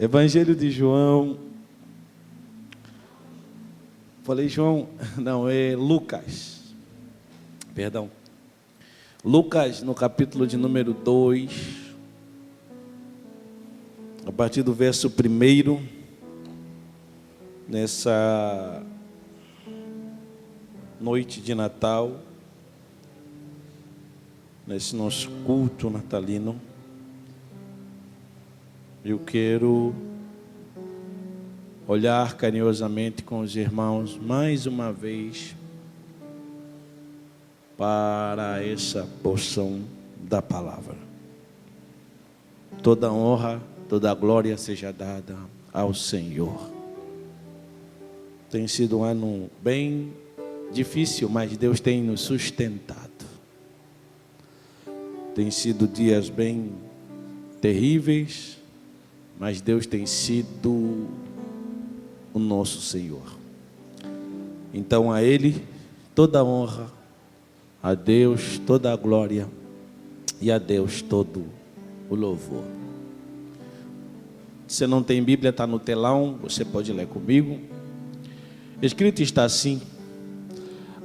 Evangelho de João. Falei João, não, é Lucas. Perdão. Lucas, no capítulo de número 2, a partir do verso 1, nessa noite de Natal, nesse nosso culto natalino, eu quero olhar carinhosamente com os irmãos mais uma vez para essa porção da palavra. Toda honra, toda glória seja dada ao Senhor. Tem sido um ano bem difícil, mas Deus tem nos sustentado. Tem sido dias bem terríveis, mas Deus tem sido o nosso Senhor. Então a Ele toda a honra, a Deus toda a glória e a Deus todo o louvor. Se não tem Bíblia, está no telão, você pode ler comigo. Escrito está assim: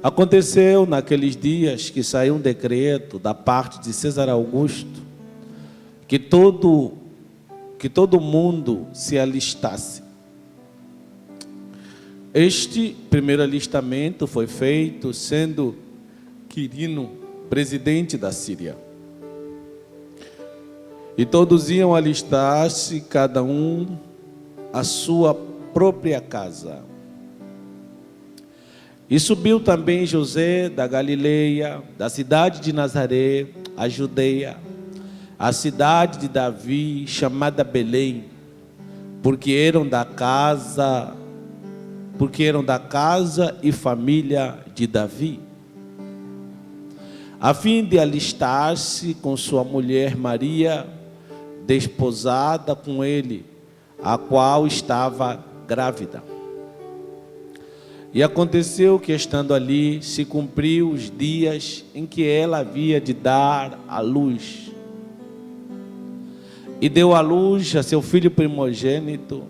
aconteceu naqueles dias que saiu um decreto da parte de César Augusto que todo mundo se alistasse. Este primeiro alistamento foi feito sendo Quirino presidente da Síria. E todos iam alistar-se, cada um à sua própria casa. E subiu também José da Galileia, da cidade de Nazaré, a Judeia, a cidade de Davi, chamada Belém, porque eram da casa e família de Davi, a fim de alistar-se com sua mulher Maria, desposada com ele, a qual estava grávida. E aconteceu que, estando ali, se cumpriu os dias em que ela havia de dar à luz. E deu à luz a seu filho primogênito,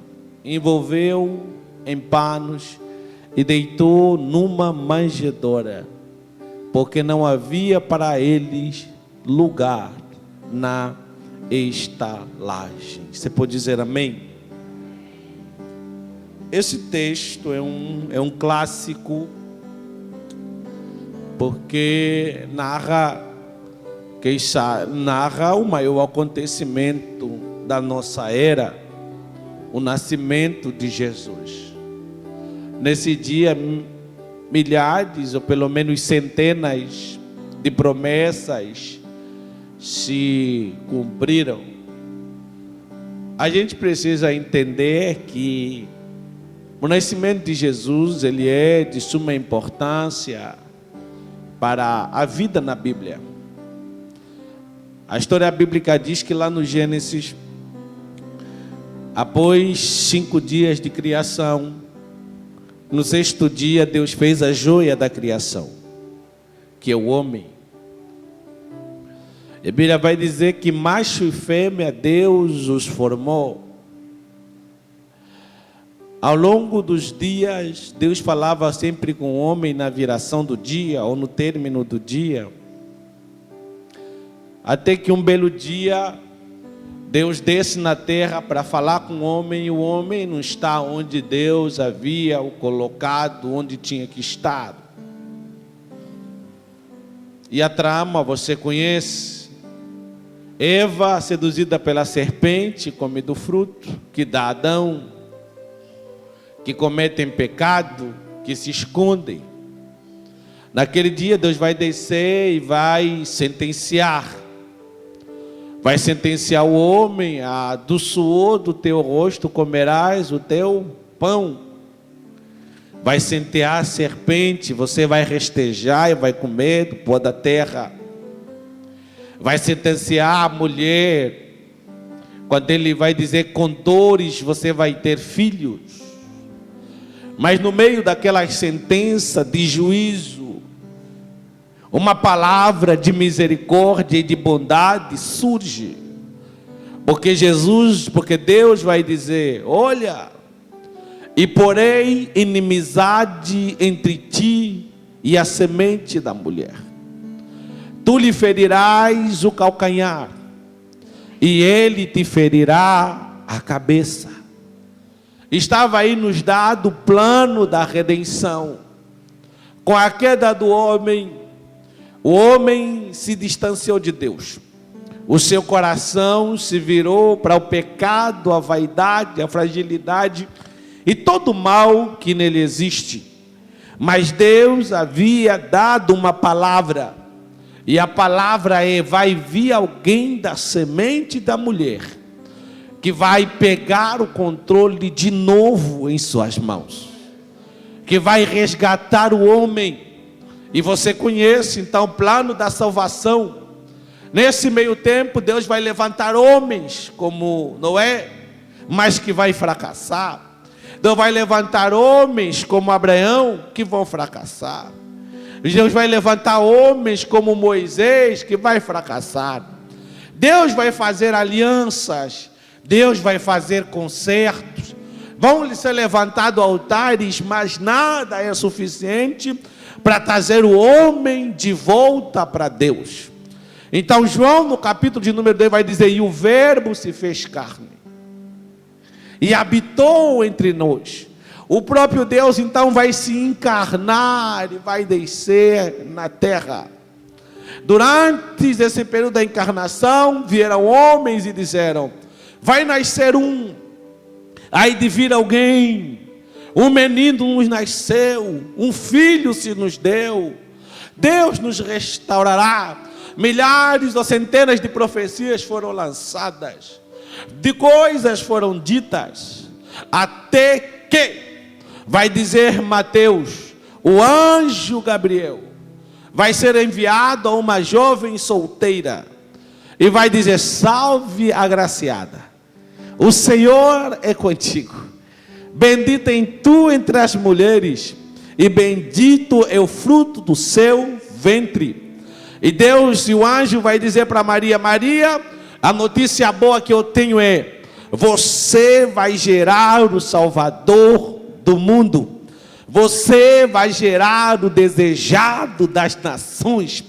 envolveu em panos e deitou numa manjedoura, porque não havia para eles lugar na estalagem. Você pode dizer amém? Esse texto é um clássico, porque narra o maior acontecimento da nossa era, o nascimento de Jesus. Nesse dia, milhares ou pelo menos centenas de promessas se cumpriram. A gente precisa entender que o nascimento de Jesus, ele é de suma importância para a vida na Bíblia. A história bíblica diz que lá no Gênesis, após 5 dias de criação, no 6º dia Deus fez a joia da criação, que é o homem. A Bíblia vai dizer que macho e fêmea Deus os formou. Ao longo dos dias, Deus falava sempre com o homem na viração do dia ou no término do dia, até que um belo dia Deus desce na terra para falar com o homem, e o homem não está onde Deus havia o colocado, onde tinha que estar. E a trama você conhece. Eva, seduzida pela serpente, come do fruto que dá a Adão, que cometem pecado, que se escondem. Naquele dia Deus vai descer e vai sentenciar. Vai sentenciar o homem: do suor do teu rosto comerás o teu pão. Vai sentenciar a serpente, você vai restejar e vai comer do pó da terra. Vai sentenciar a mulher, quando ele vai dizer: com dores você vai ter filhos. Mas no meio daquela sentença de juízo, uma palavra de misericórdia e de bondade surge. Porque Deus vai dizer: olha, e porém inimizade entre ti e a semente da mulher. Tu lhe ferirás o calcanhar, e ele te ferirá a cabeça. Estava aí nos dado o plano da redenção. Com a queda do homem, o homem se distanciou de Deus. O seu coração se virou para o pecado, a vaidade, a fragilidade e todo o mal que nele existe. Mas Deus havia dado uma palavra, e a palavra é: vai vir alguém da semente da mulher, que vai pegar o controle de novo em suas mãos, que vai resgatar o homem. E você conhece então o plano da salvação. Nesse meio tempo, Deus vai levantar homens como Noé, mas que vai fracassar. Deus vai levantar homens como Abraão, que vão fracassar. Deus vai levantar homens como Moisés, que vai fracassar. Deus vai fazer alianças, Deus vai fazer concertos. Vão ser levantados altares, mas nada é suficiente para trazer o homem de volta para Deus. Então João, no capítulo de número 2, vai dizer: e o verbo se fez carne e habitou entre nós. O próprio Deus então vai se encarnar e vai descer na terra. Durante esse período da encarnação, vieram homens e disseram: vai nascer um, aí de vir alguém, um menino nos nasceu, um filho se nos deu, Deus nos restaurará. Milhares ou centenas de profecias foram lançadas, de coisas foram ditas, até que, vai dizer Mateus, o anjo Gabriel vai ser enviado a uma jovem solteira, e vai dizer: salve agraciada, o Senhor é contigo, bendita em tu entre as mulheres, e bendito é o fruto do seu ventre. E Deus e o anjo vai dizer para Maria: Maria, a notícia boa que eu tenho é: você vai gerar o Salvador do mundo, você vai gerar o desejado das nações,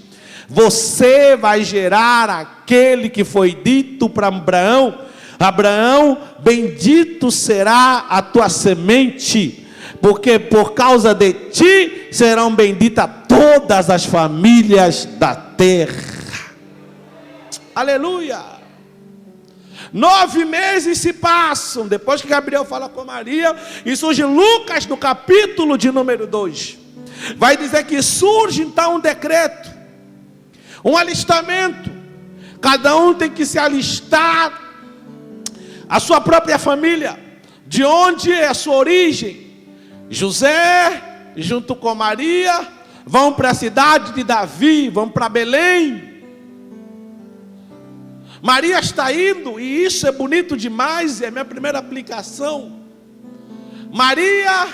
você vai gerar aquele que foi dito para Abraão: Abraão, bendito será a tua semente, porque por causa de ti serão benditas todas as famílias da terra. Aleluia! 9 meses se passam, depois que Gabriel fala com Maria, e surge Lucas no capítulo de número 2. Vai dizer que surge então um decreto, um alistamento. Cada um tem que se alistar, a sua própria família, de onde é a sua origem. José, junto com Maria, vão para a cidade de Davi, vão para Belém. Maria está indo, e isso é bonito demais, é a minha primeira aplicação. Maria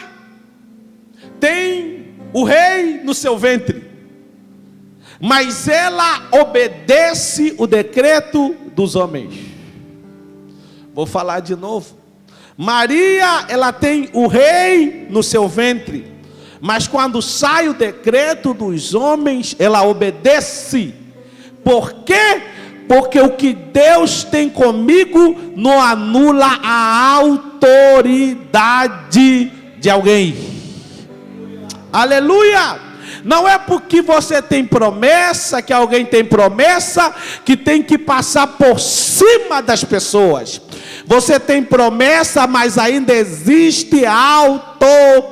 tem o rei no seu ventre, mas ela obedece o decreto dos homens. Vou falar de novo. Maria, ela tem o rei no seu ventre, mas quando sai o decreto dos homens, ela obedece. Por quê? Porque o que Deus tem comigo não anula a autoridade de alguém. Aleluia! Não é porque você tem promessa, que alguém tem promessa, que tem que passar por cima das pessoas. Você tem promessa, mas ainda existe autoridade.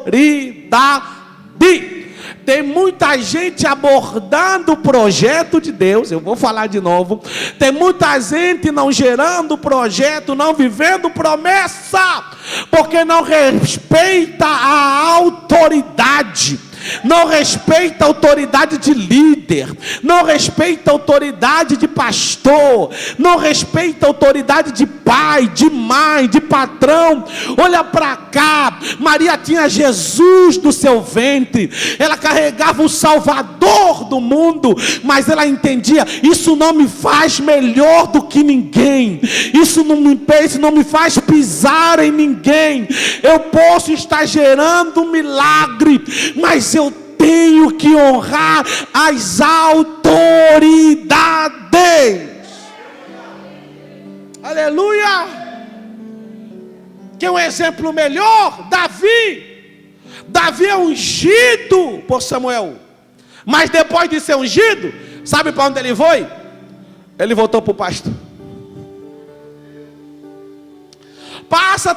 Tem muita gente abordando o projeto de Deus. Eu vou falar de novo. Tem muita gente não gerando projeto, não vivendo promessa, porque não respeita a autoridade. não respeita a autoridade de líder, não respeita a autoridade de pastor, não respeita a autoridade de pai, de mãe, de patrão. Olha para cá, Maria tinha Jesus no seu ventre, ela carregava o Salvador do mundo, mas ela entendia: isso não me faz melhor do que ninguém, isso não me faz pisar em ninguém. Eu posso estar gerando um milagre, mas eu tenho que honrar as autoridades. Aleluia! Quer um exemplo melhor? Davi é ungido por Samuel, mas depois de ser ungido, sabe para onde ele foi? Ele voltou para o pasto.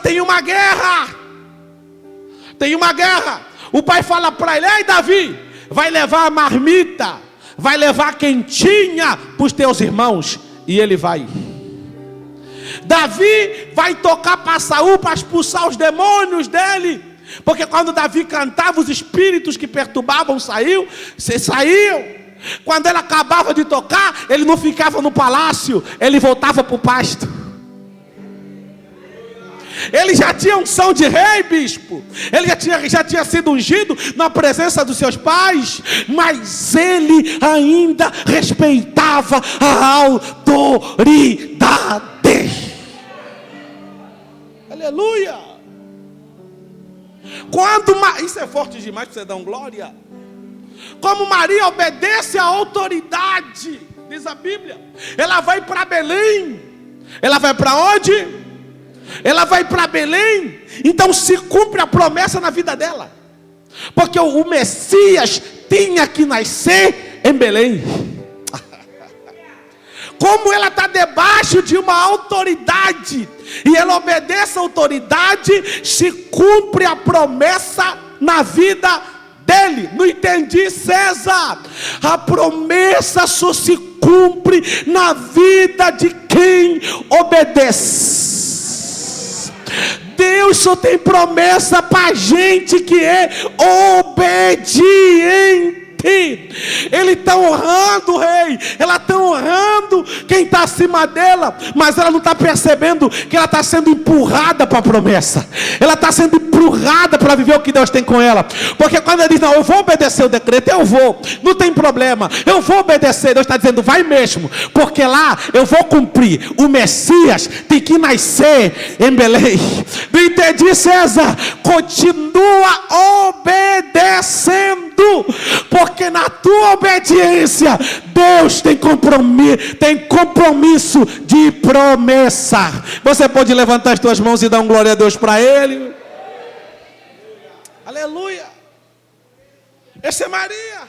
Tem uma guerra. O pai fala para ele: ei, Davi, vai levar a marmita, vai levar quentinha para os teus irmãos. E ele vai. Davi vai tocar para Saul para expulsar os demônios dele, porque quando Davi cantava, os espíritos que perturbavam saíam. Quando ele acabava de tocar, ele não ficava no palácio, ele voltava para o pasto. Ele já tinha unção de rei, bispo. Ele já tinha sido ungido na presença dos seus pais, mas ele ainda respeitava a autoridade. Aleluia. Isso é forte demais para você dar um glória. Como Maria obedece à autoridade, diz a Bíblia, ela vai para Belém. Ela vai para onde? Ela vai para Belém. Então se cumpre a promessa na vida dela, porque o Messias tinha que nascer em Belém. Como ela está debaixo de uma autoridade, e ela obedece à autoridade, se cumpre a promessa na vida dele. Não entendi, César? A promessa só se cumpre na vida de quem obedece. Deus só tem promessa para gente que é obediente. Ele está honrando o rei, ela está honrando quem está acima dela, mas ela não está percebendo que ela está sendo empurrada para a promessa. Ela está sendo empurrada para viver o que Deus tem com ela. Porque quando ela diz: não, eu vou obedecer o decreto, eu vou, não tem problema, eu vou obedecer, Deus está dizendo: vai mesmo, porque lá eu vou cumprir. O Messias tem que nascer em Belém. Não entendi, César? Continua obedecendo, porque na tua obediência Deus tem compromisso de promessa. Você pode levantar as tuas mãos e dar um glória a Deus para Ele. Aleluia. Essa é Maria,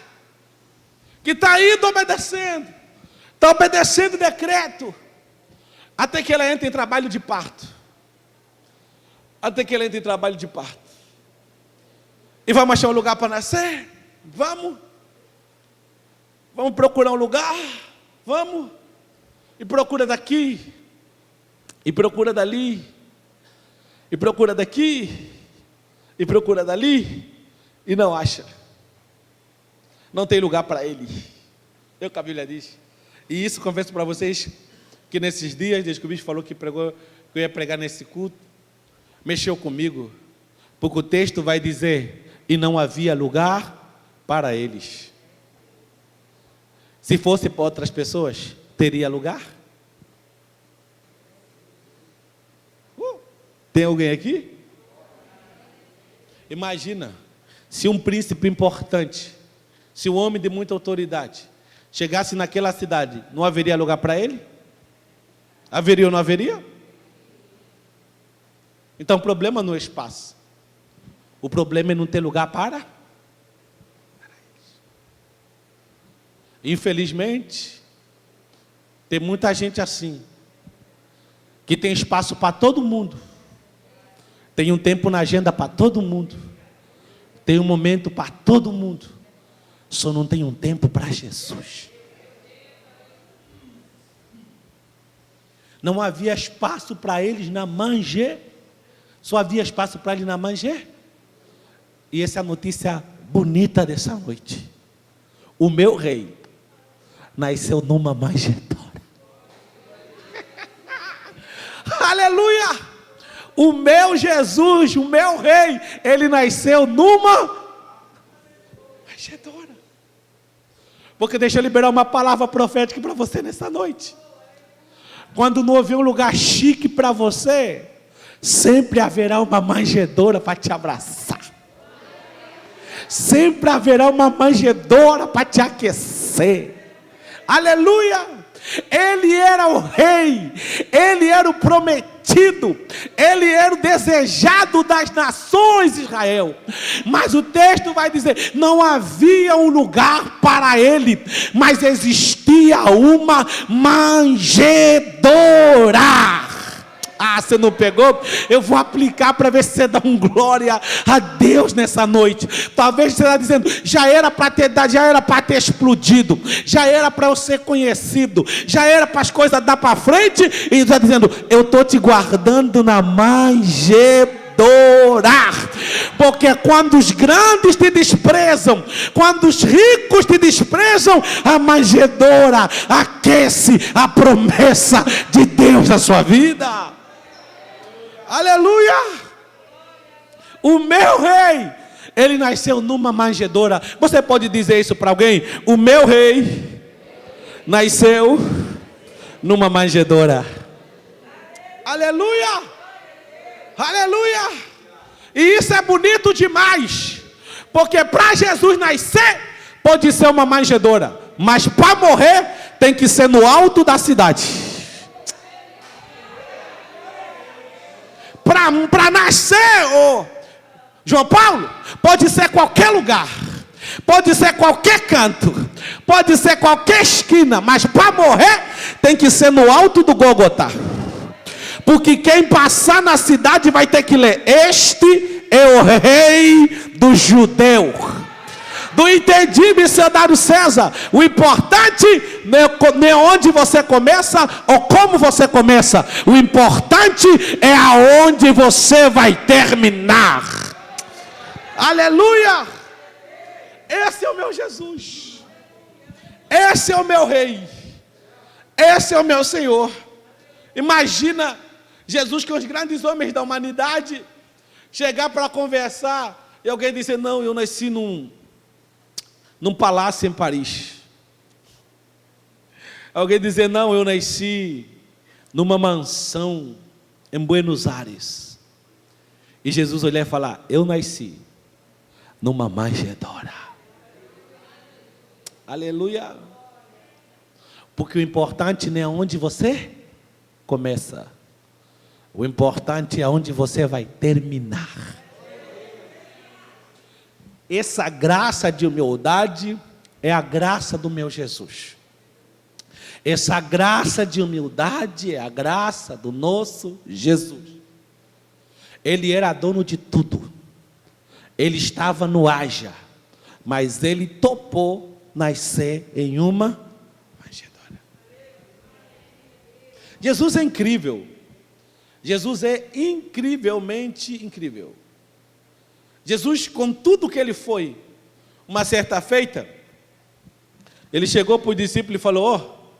que está indo obedecendo, está obedecendo o decreto, até que ela entra em trabalho de parto. E vamos achar um lugar para nascer? Vamos procurar um lugar? Vamos. E procura daqui, e procura dali, e procura daqui, e procura dali, e não acha. Não tem lugar para ele. É o que a Bíblia diz. E isso, confesso para vocês, que nesses dias, desde que o bicho falou que eu ia pregar nesse culto, mexeu comigo, porque o texto vai dizer: e não havia lugar para eles. Se fosse para outras pessoas, teria lugar? Tem alguém aqui? Imagina, se um príncipe importante, se um homem de muita autoridade chegasse naquela cidade, não haveria lugar para ele? Haveria ou não haveria? Então o problema não é espaço, o problema é não ter lugar para eles. Infelizmente, tem muita gente assim, que tem espaço para todo mundo, tem um tempo na agenda para todo mundo, tem um momento para todo mundo, só não tem um tempo para Jesus. Não havia espaço para eles na Mangé, só havia espaço para eles na Mangé. E essa é a notícia bonita dessa noite. O meu rei nasceu numa manjedoura. Aleluia! O meu Jesus, o meu rei, ele nasceu numa manjedoura. Porque deixa eu liberar uma palavra profética para você nessa noite. Quando não houver um lugar chique para você, sempre haverá uma manjedoura para te abraçar. Sempre haverá uma manjedoura para te aquecer. Aleluia! Ele era o rei, ele era o prometido, ele era o desejado das nações de Israel. Mas o texto vai dizer: não havia um lugar para ele, mas existia uma manjedoura. Ah, você não pegou? Eu vou aplicar para ver se você dá um glória a Deus nessa noite. Talvez você está dizendo: já era para ter dado, já era para ter explodido, já era para eu ser conhecido, já era para as coisas dar para frente. E está dizendo: eu estou te guardando na manjedoura. Porque quando os grandes te desprezam, quando os ricos te desprezam, a manjedoura aquece a promessa de Deus na sua vida. Aleluia! O meu rei, ele nasceu numa manjedoura. Você pode dizer isso para alguém? O meu rei nasceu numa manjedoura. Aleluia! Aleluia! E isso é bonito demais, porque para Jesus nascer pode ser uma manjedoura, mas para morrer tem que ser no alto da cidade. Para nascer, João Paulo, pode ser qualquer lugar, pode ser qualquer canto, pode ser qualquer esquina, mas para morrer tem que ser no alto do Gólgota. Porque quem passar na cidade vai ter que ler: este é o rei dos judeus. Não entendi, missionário César. O importante não é onde você começa ou como você começa. O importante é aonde você vai terminar. Aleluia! Esse é o meu Jesus. Esse é o meu rei. Esse é o meu Senhor. Imagina Jesus, que os grandes homens da humanidade, chegar para conversar e alguém dizer: não, eu nasci num palácio em Paris. Alguém dizer: não, eu nasci numa mansão em Buenos Aires. E Jesus olhar e falar: eu nasci numa manjedoura. Aleluia! Porque o importante não é onde você começa, o importante é onde você vai terminar. Essa graça de humildade é a graça do meu Jesus. Essa graça de humildade é a graça do nosso Jesus. Ele era dono de tudo. Ele estava no Haja, mas ele topou nascer em uma manjedoura. Jesus é incrível. Jesus é incrivelmente incrível. Jesus, com tudo que ele foi, uma certa feita, ele chegou para o discípulo e falou: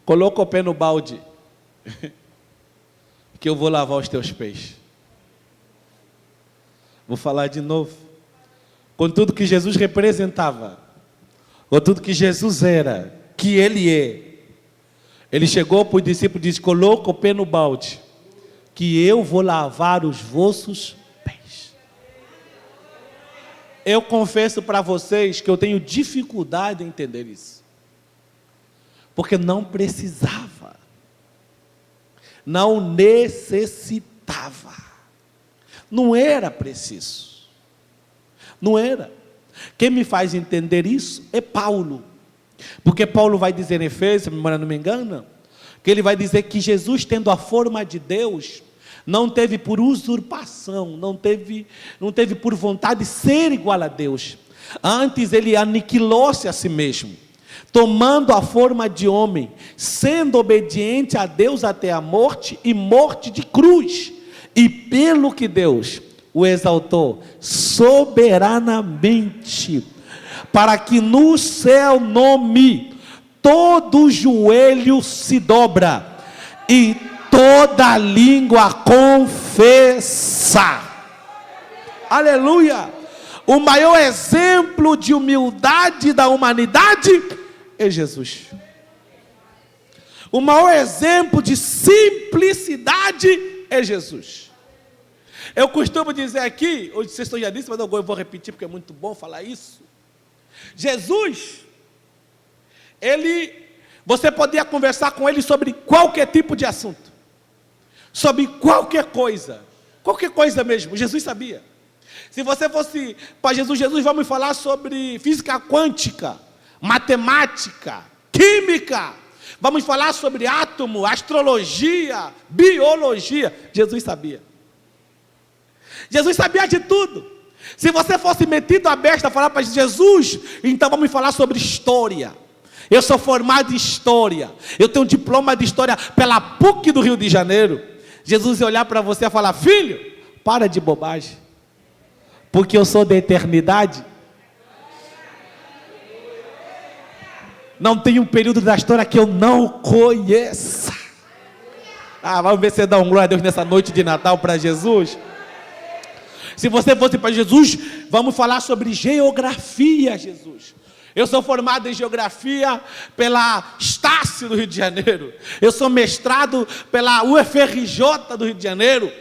coloca o pé no balde, que eu vou lavar os teus pés. Vou falar de novo. Com tudo que Jesus representava, com tudo que Jesus era, que ele é, ele chegou para o discípulo e disse: coloca o pé no balde, que eu vou lavar os vossos pés. Eu confesso para vocês que eu tenho dificuldade em entender isso. Porque não precisava. Não necessitava. Não era preciso. Não era. Quem me faz entender isso é Paulo. Porque Paulo vai dizer em Efésios, se a memória não me engana, que ele vai dizer que Jesus, tendo a forma de Deus, não teve por usurpação, não teve por vontade ser igual a Deus. Antes ele aniquilou-se a si mesmo, tomando a forma de homem, sendo obediente a Deus até a morte, e morte de cruz. E pelo que Deus o exaltou soberanamente, para que no seu nome todo joelho se dobra e toda língua confessa. Aleluia! O maior exemplo de humildade da humanidade é Jesus. O maior exemplo de simplicidade é Jesus. Eu costumo dizer aqui, hoje vocês estão já disse, mas eu vou repetir porque é muito bom falar isso. Jesus, você podia conversar com ele sobre qualquer tipo de assunto, sobre qualquer coisa mesmo, Jesus sabia. Se você fosse para Jesus, vamos falar sobre física quântica, matemática, química, vamos falar sobre átomo, astrologia, biologia, Jesus sabia. Jesus sabia de tudo. Se você fosse metido a besta falar para Jesus, então vamos falar sobre história. Eu sou formado em história, eu tenho um diploma de história pela PUC do Rio de Janeiro. Jesus ia olhar para você e falar: filho, para de bobagem, porque eu sou da eternidade. Não tem um período da história que eu não conheça. Vamos ver se você dá um glória a Deus nessa noite de Natal para Jesus. Se você fosse para Jesus, vamos falar sobre geografia, Jesus. Eu sou formado em geografia pela Estácio do Rio de Janeiro. Eu sou mestrado pela UFRJ do Rio de Janeiro.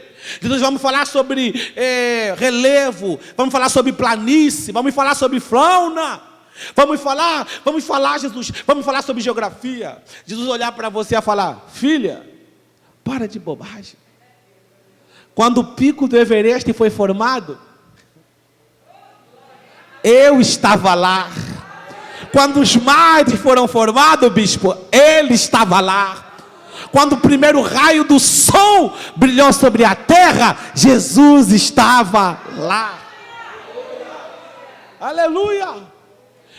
Jesus, vamos falar sobre relevo, vamos falar sobre planície, vamos falar sobre fauna. Vamos falar, Jesus, vamos falar sobre geografia. Jesus olhar para você e falar: filha, para de bobagem. Quando o pico do Everest foi formado, eu estava lá. Quando os mares foram formados, bispo, ele estava lá. Quando o primeiro raio do sol brilhou sobre a terra, Jesus estava lá. Aleluia!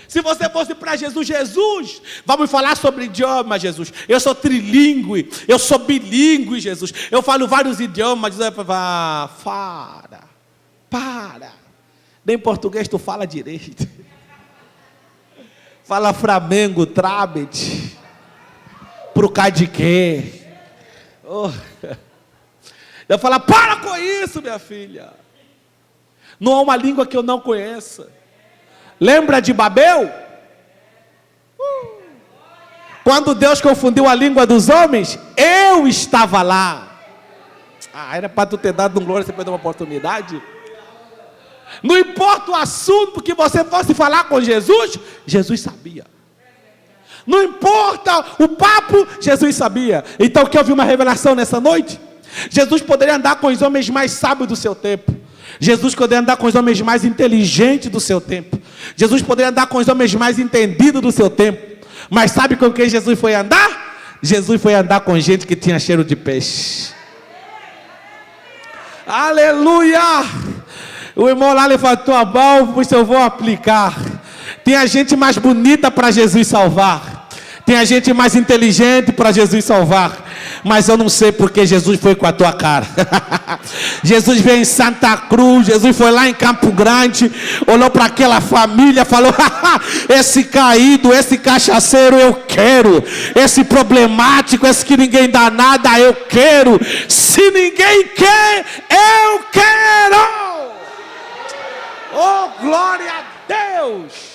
Se você fosse para Jesus, vamos falar sobre idioma, Jesus. Eu sou trilíngue, eu sou bilíngue, Jesus. Eu falo vários idiomas. Jesus vai falar: para. Nem português tu fala direito. Fala Flamengo, Trabet, pro Cadiquê. Eu falo: para com isso, minha filha. Não há uma língua que eu não conheça. Lembra de Babel? Quando Deus confundiu a língua dos homens, eu estava lá. Era para tu ter dado um glória, você perdeu uma oportunidade. Não importa o assunto que você fosse falar com Jesus, Jesus sabia. Não importa o papo, Jesus sabia. Então, quer ouvir uma revelação nessa noite? Jesus poderia andar com os homens mais sábios do seu tempo. Jesus poderia andar com os homens mais inteligentes do seu tempo. Jesus poderia andar com os homens mais entendidos do seu tempo. Mas sabe com quem Jesus foi andar? Jesus foi andar com gente que tinha cheiro de peixe. Aleluia! O irmão lá levantou a mão, pois eu vou aplicar. Tem a gente mais bonita para Jesus salvar. Tem a gente mais inteligente para Jesus salvar. Mas eu não sei porque Jesus foi com a tua cara. Jesus veio em Santa Cruz, Jesus foi lá em Campo Grande, olhou para aquela família, falou: esse caído, esse cachaceiro eu quero, esse problemático, esse que ninguém dá nada eu quero, se ninguém quer, eu quero. Oh, glória a Deus!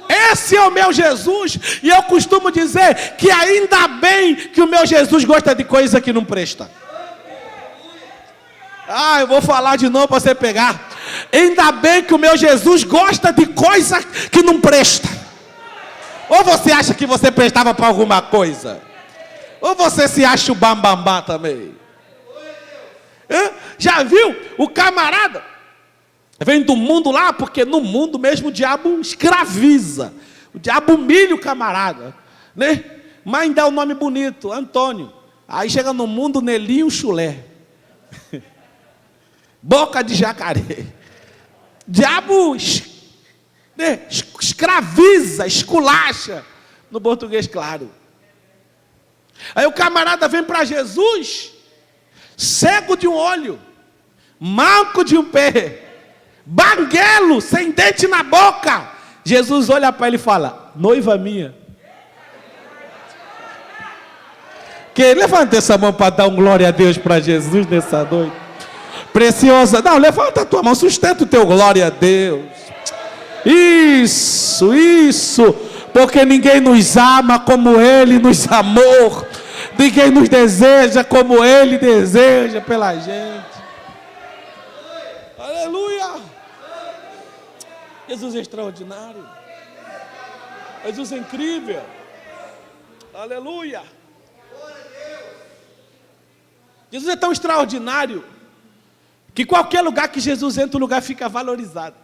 Esse é o meu Jesus. E eu costumo dizer que ainda bem que o meu Jesus gosta de coisa que não presta. Eu vou falar de novo para você pegar. Ainda bem que o meu Jesus gosta de coisa que não presta. Ou você acha que você prestava para alguma coisa? Ou você se acha o bambambá também? Já viu? O camarada vem do mundo lá, porque no mundo mesmo o diabo escraviza. O diabo humilha o camarada, né? Mas dá um nome bonito, Antônio. Aí chega no mundo, Nelinho Chulé. Boca de jacaré. Diabo escraviza, esculacha. No português claro. Aí o camarada vem para Jesus, cego de um olho. manco de um pé, banguelo, sem dente na boca. Jesus olha para ele e fala: noiva minha. Que levanta essa mão para dar um glória a Deus para Jesus nessa noite. Preciosa. Não, levanta a tua mão, sustenta o teu glória a Deus. Isso. Porque ninguém nos ama como Ele nos amou. Ninguém nos deseja como Ele deseja pela gente. Aleluia. Jesus é extraordinário. Jesus é incrível. Aleluia. Jesus é tão extraordinário que qualquer lugar que Jesus entra, o lugar fica valorizado.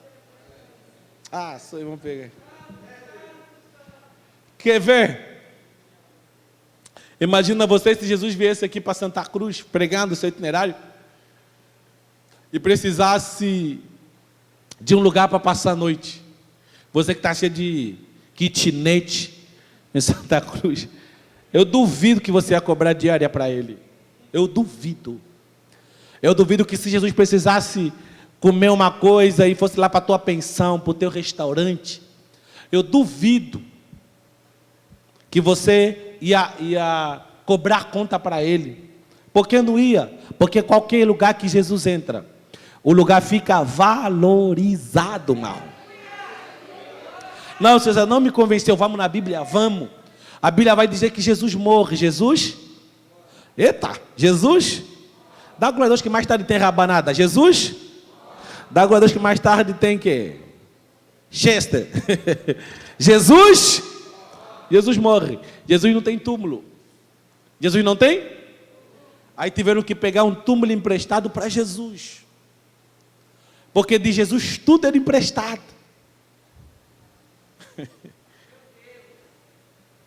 Ah, só vamos pegar. Quer ver? Imagina você se Jesus viesse aqui para Santa Cruz, pregando o seu itinerário, e precisasse de um lugar para passar a noite. Você que está cheio de kitnet em Santa Cruz, eu duvido que você ia cobrar diária para ele. Eu duvido que se Jesus precisasse comer uma coisa e fosse lá para a tua pensão, para o teu restaurante, eu duvido que você ia cobrar conta para ele. Porque não ia? Porque qualquer lugar que Jesus entra, o lugar fica valorizado, mal. Não, César, não me convenceu. Vamos na Bíblia, vamos. A Bíblia vai dizer que Jesus morre. Jesus? Dá glória a Deus que mais tarde tem rabanada. Jesus? Dá glória a Deus que mais tarde tem que? Chester. Jesus morre. Jesus não tem túmulo. Jesus não tem? Aí tiveram que pegar um túmulo emprestado para Jesus. Porque de Jesus tudo era emprestado.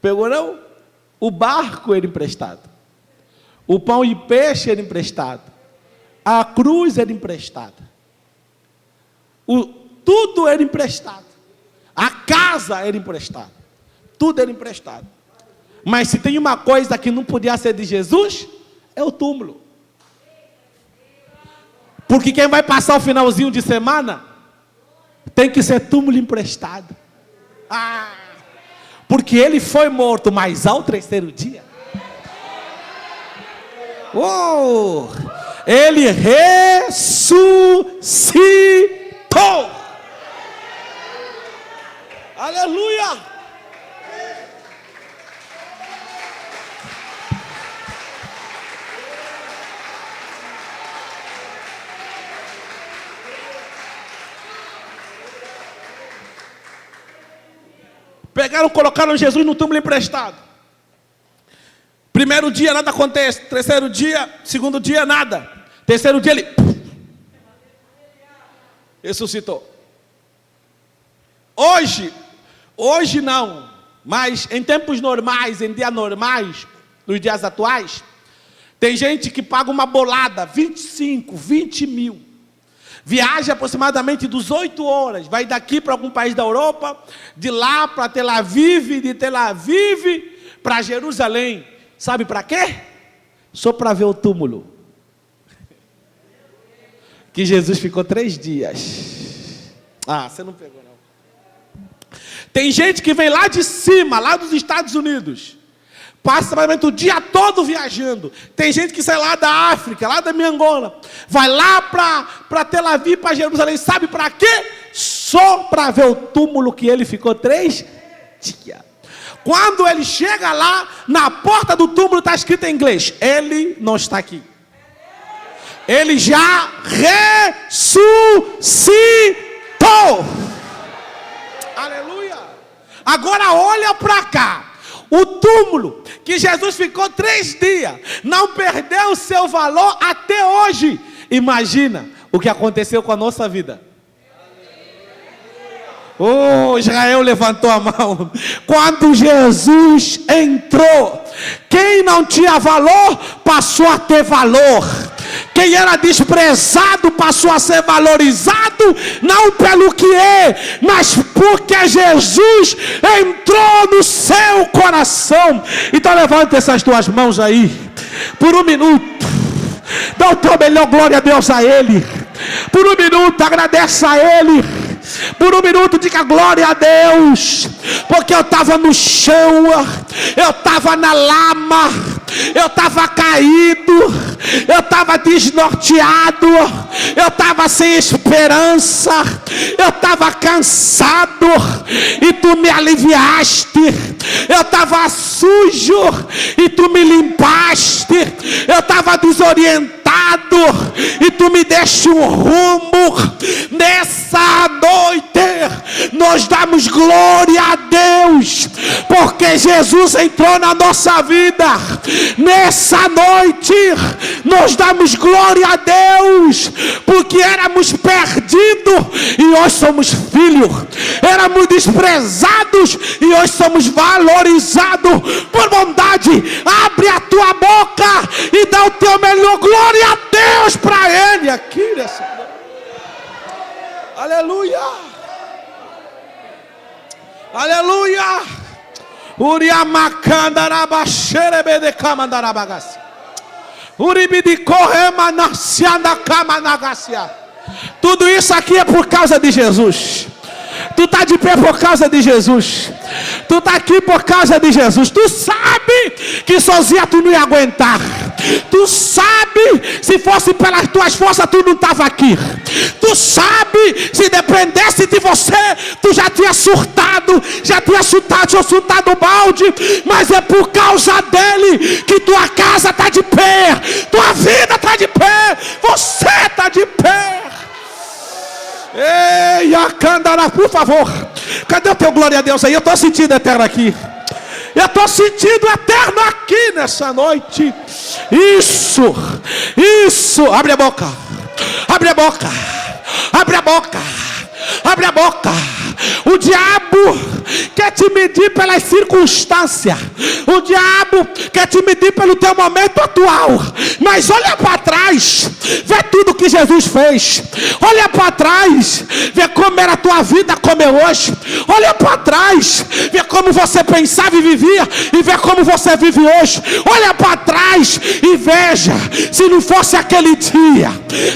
Pegou não? O barco era emprestado. O pão e peixe era emprestado. A cruz era emprestada. Tudo era emprestado. A casa era emprestada. Tudo era emprestado. Mas se tem uma coisa que não podia ser de Jesus, é o túmulo. Porque quem vai passar o finalzinho de semana tem que ser túmulo emprestado. Porque ele foi morto, mas ao terceiro dia ele ressuscitou. Aleluia. Pegaram, colocaram Jesus no túmulo emprestado. Primeiro dia nada acontece, terceiro dia, segundo dia nada, terceiro dia ele ressuscitou. Hoje não, mas em tempos normais, em dias normais, nos dias atuais, tem gente que paga uma bolada, 25, 20 mil, viaja aproximadamente 18 horas, vai daqui para algum país da Europa, de lá para Tel Aviv, de Tel Aviv para Jerusalém. Sabe para quê? Só para ver o túmulo. Que Jesus ficou 3 dias. Você não pegou não. Tem gente que vem lá de cima, lá dos Estados Unidos, passa praticamente o dia todo viajando. Tem gente que sai lá da África, lá da minha Angola, vai lá para Tel Aviv, para Jerusalém. Sabe para quê? Só para ver o túmulo que ele ficou 3 dias. Quando ele chega lá, na porta do túmulo está escrito em inglês: ele não está aqui. Ele já ressuscitou. Aleluia. Agora olha para cá. O túmulo que Jesus ficou 3 dias não perdeu o seu valor até hoje. Imagina o que aconteceu com a nossa vida. Israel levantou a mão. Quando Jesus entrou, quem não tinha valor passou a ter valor. Quem era desprezado passou a ser valorizado, não pelo que é, mas porque Jesus entrou no seu coração. Então levante essas 2 mãos aí por 1 minuto. Dá o teu melhor glória a Deus a Ele. Por um minuto agradeça a Ele. Por um minuto diga glória a Deus. Porque eu estava no chão, eu estava na lama, eu estava caído, eu estava desnorteado, eu estava sem esperança, eu estava cansado e tu me aliviaste. Eu estava sujo e tu me limpaste. Eu estava desorientado e tu me deste um rumo. Nessa noite nós damos glória a Deus, porque Jesus entrou na nossa vida. Nessa noite nós damos glória a Deus, porque éramos perdidos e hoje somos filhos, éramos desprezados e hoje somos valorizados por bondade. Abre a tua boca e dá o teu melhor glória a Deus para Ele aqui nessa noite. Aleluia, aleluia. Tudo isso aqui é por causa de Jesus. Tu está de pé por causa de Jesus. Tu está aqui por causa de Jesus. Tu sabe que sozinha tu não ia aguentar. Tu sabe, se fosse pelas tuas forças tu não estava aqui. Tu sabe, se dependesse de você tu já tinha surtado, já tinha chutado o balde. Mas é por causa dele que tua casa está de pé, tua vida está de pé, você está de pé. Ei, Acandara, por favor, cadê o teu glória a Deus aí? Eu estou sentindo eterno aqui. Eu estou sentindo eterno aqui nessa noite. Isso, isso. Abre a boca, abre a boca, abre a boca, abre a boca. O diabo quer te medir pelas circunstâncias. O diabo quer te medir pelo teu momento atual. Mas olha para trás, vê tudo que Jesus fez. Olha para trás, vê como era a tua vida, como é hoje. Olha para trás, vê como você pensava e vivia, e vê como você vive hoje. Olha para trás e veja, se não fosse aquele dia,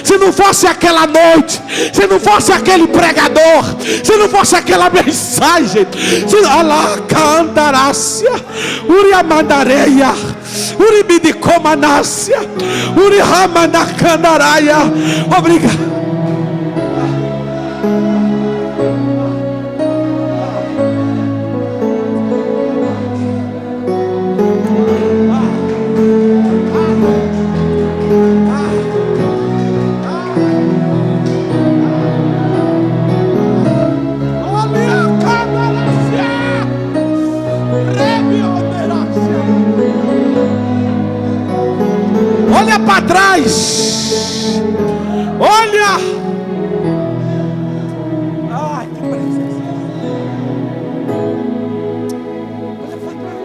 se não fosse aquela noite, se não fosse aquele pregador, se não fosse aquela mensagem, se Allah cantarácia, uriamandareia, uribidicomanácia, urihamanacandareia. Obrigado. Olha para trás. Olha. Ai, que presença. Olha para trás.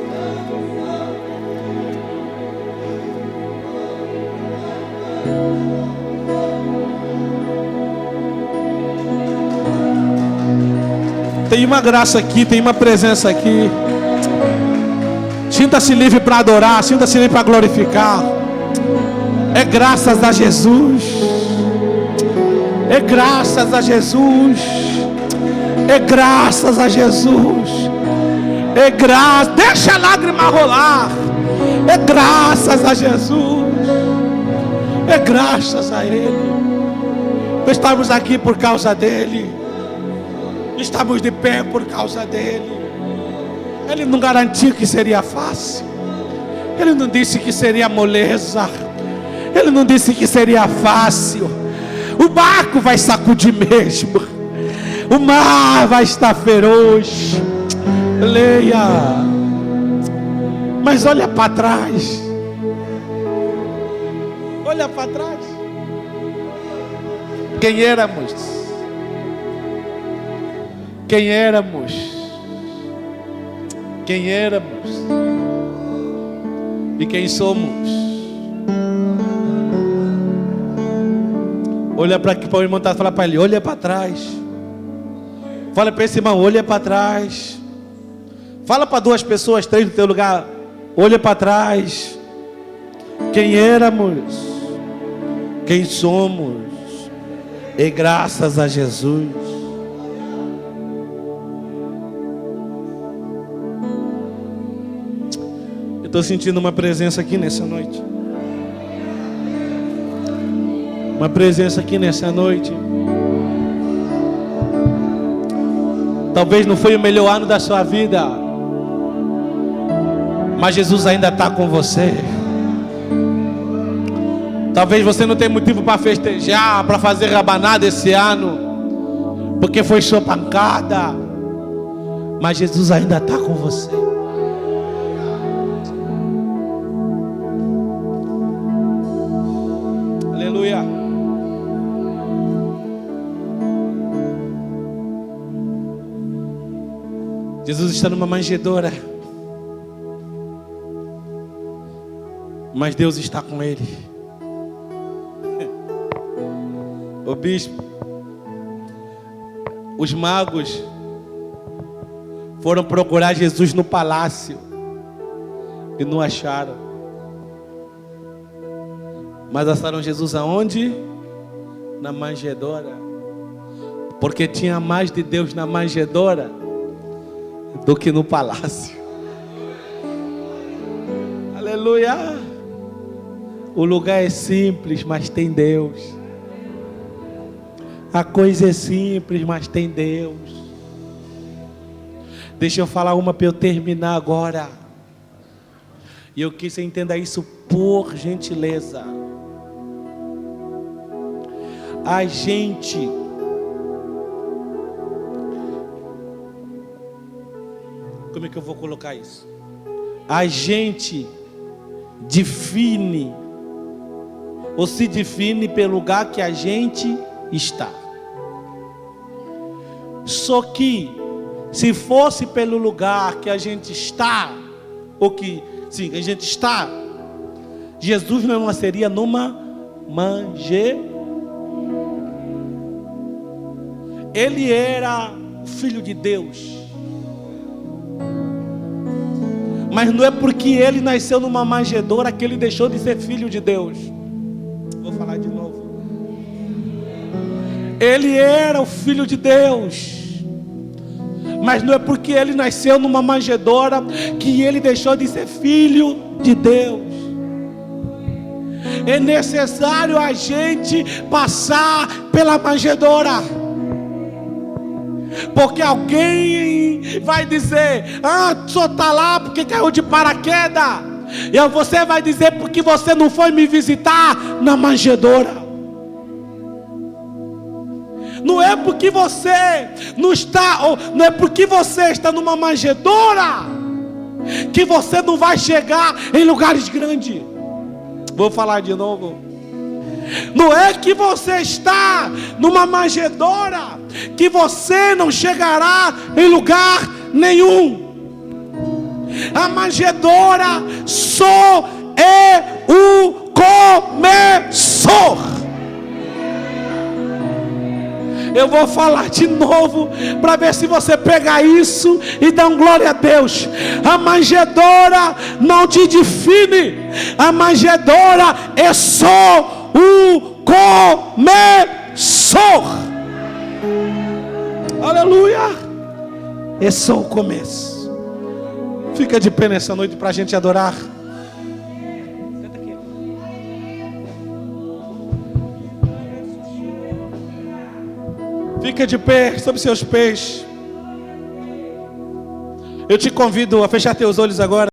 Tem uma graça aqui, tem uma presença aqui. Sinta-se livre para adorar, sinta-se livre para glorificar. É graças a Jesus. É graças a Jesus. É graças a Jesus. É graças. Deixa a lágrima rolar. É graças a Jesus. É graças a Ele. Estamos aqui por causa dEle. Estamos de pé por causa dEle. Ele não garantiu que seria fácil. Ele não disse que seria moleza. Ele não disse que seria fácil. O barco vai sacudir mesmo. O mar vai estar feroz. Leia. Mas olha para trás. Olha para trás. Quem éramos? Quem éramos? Quem éramos? E quem somos? Olha para o irmão, fala para ele, olha para trás. Fala para esse irmão, olha para trás. Fala para 2 pessoas, 3 no teu lugar, olha para trás. Quem éramos? quem somos, e graças a Jesus. Eu estou sentindo uma presença aqui nessa noite. Uma presença aqui nessa noite. Talvez não foi o melhor ano da sua vida, mas Jesus ainda está com você. Talvez você não tenha motivo para festejar, para fazer rabanada esse ano, porque foi sua pancada, mas Jesus ainda está com você. Aleluia. Jesus está numa manjedoura, mas Deus está com ele. O bispo, os magos foram procurar Jesus no palácio e não acharam. Mas acharam Jesus aonde? Na manjedoura. Porque tinha mais de Deus na manjedoura do que no palácio. Aleluia. O lugar é simples, mas tem Deus. A coisa é simples, mas tem Deus. Deixa eu falar uma para eu terminar agora. E eu quis que você entenda isso por gentileza. A gente como é que eu vou colocar isso? A gente define ou se define pelo lugar que a gente está. Só que se fosse pelo lugar que a gente está, ou que sim, a gente está, Jesus não seria numa manjedoura. Ele era filho de Deus. Mas não é porque ele nasceu numa manjedoura que ele deixou de ser filho de Deus. Vou falar de novo. Ele era o filho de Deus. Mas não é porque ele nasceu numa manjedoura que ele deixou de ser filho de Deus. É necessário a gente passar pela manjedoura. Porque alguém vai dizer: ah, só está lá porque caiu de paraquedas. E você vai dizer: porque você não foi me visitar na manjedoura. Não é porque você não está, ou não é porque você está numa manjedoura que você não vai chegar em lugares grandes. Vou falar de novo. Não é que você está numa manjedoura que você não chegará em lugar nenhum. A manjedoura só é o começo. Eu vou falar de novo para ver se você pega isso e dá um glória a Deus. A manjedoura não te define. A manjedoura é só o começo. Aleluia. É só o começo. Fica de pé nessa noite para a gente adorar. Fica de pé sobre seus pés. Eu te convido a fechar teus olhos agora.